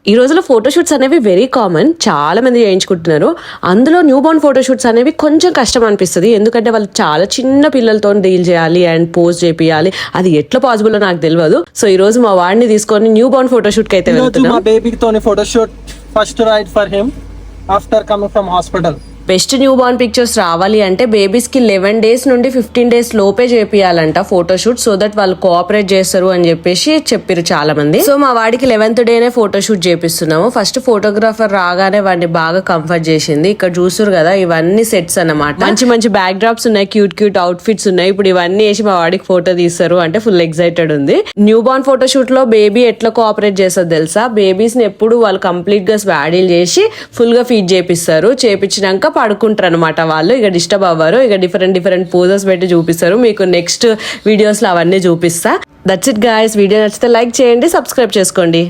ఈ రోజుల్లో ఫోటోషూట్స్ అనేవి వెరీ కామన్, చాలా మంది చేయించుకుంటున్నారు. అందులో న్యూ బోర్న్ ఫోటోషూట్స్ అనేవి కొంచెం కష్టం అనిపిస్తుంది, ఎందుకంటే వాళ్ళు చాలా చిన్న పిల్లలతో డీల్ చేయాలి అండ్ పోస్ట్ చేపియాలి. అది ఎట్లా పాసిబుల్ నాకు తెలియదు. సో ఈ రోజు మా వాడిని తీసుకొని న్యూ బోర్న్ ఫోటోషూట్ కి అయితే వెళ్తున్నాం. మా బేబీతో photoshoot first ride for him after coming from hospital. Best newborn pictures రావాలి అంటే బేబీస్ కి 11 days నుండి 15 days లోపే చేపియాలంట ఫోటోషూట్, సో దట్ వాళ్ళు కోఆపరేట్ చేస్తారు అని చెప్పేసి చెప్పారు చాలా మంది. సో మా వాడికి 11th డేనే ఫోటోషూట్ చేపిస్తున్నాము. ఫస్ట్ ఫోటోగ్రాఫర్ రాగానే వాడిని బాగా కంఫర్ట్ చేసింది. ఇక్కడ చూసారు కదా, ఇవన్నీ సెట్స్ అన్నమాట. మంచి మంచి బ్యాక్ డ్రాప్స్ ఉన్నాయి, క్యూట్ క్యూట్ అవుట్ ఫిట్స్ ఉన్నాయి. ఇప్పుడు ఇవన్నీ వేసి మా వాడికి ఫోటో తీస్తారు అంటే ఫుల్ ఎక్సైటెడ్ ఉంది. న్యూ బార్న్ ఫోటోషూట్ లో బేబీ ఎట్లా కోఆపరేట్ చేస్తారు తెలుసా? బేబీస్ ని ఎప్పుడు వాళ్ళు కంప్లీట్ గా స్వాడీల్ చేసి ఫుల్ గా ఫీడ్ చేపిస్తారు. చేపించినాక పడుకుంటారు అనమాట. వాళ్ళు ఇక డిస్టర్బ్ అవ్వరు. ఇక డిఫరెంట్ పోజెస్ పెట్టి చూపిస్తారు. మీకు నెక్స్ట్ వీడియోస్ లో అవన్నీ చూపిస్తా. That's it guys. వీడియో నచ్చితే లైక్ చేయండి, సబ్స్క్రైబ్ చేసుకోండి.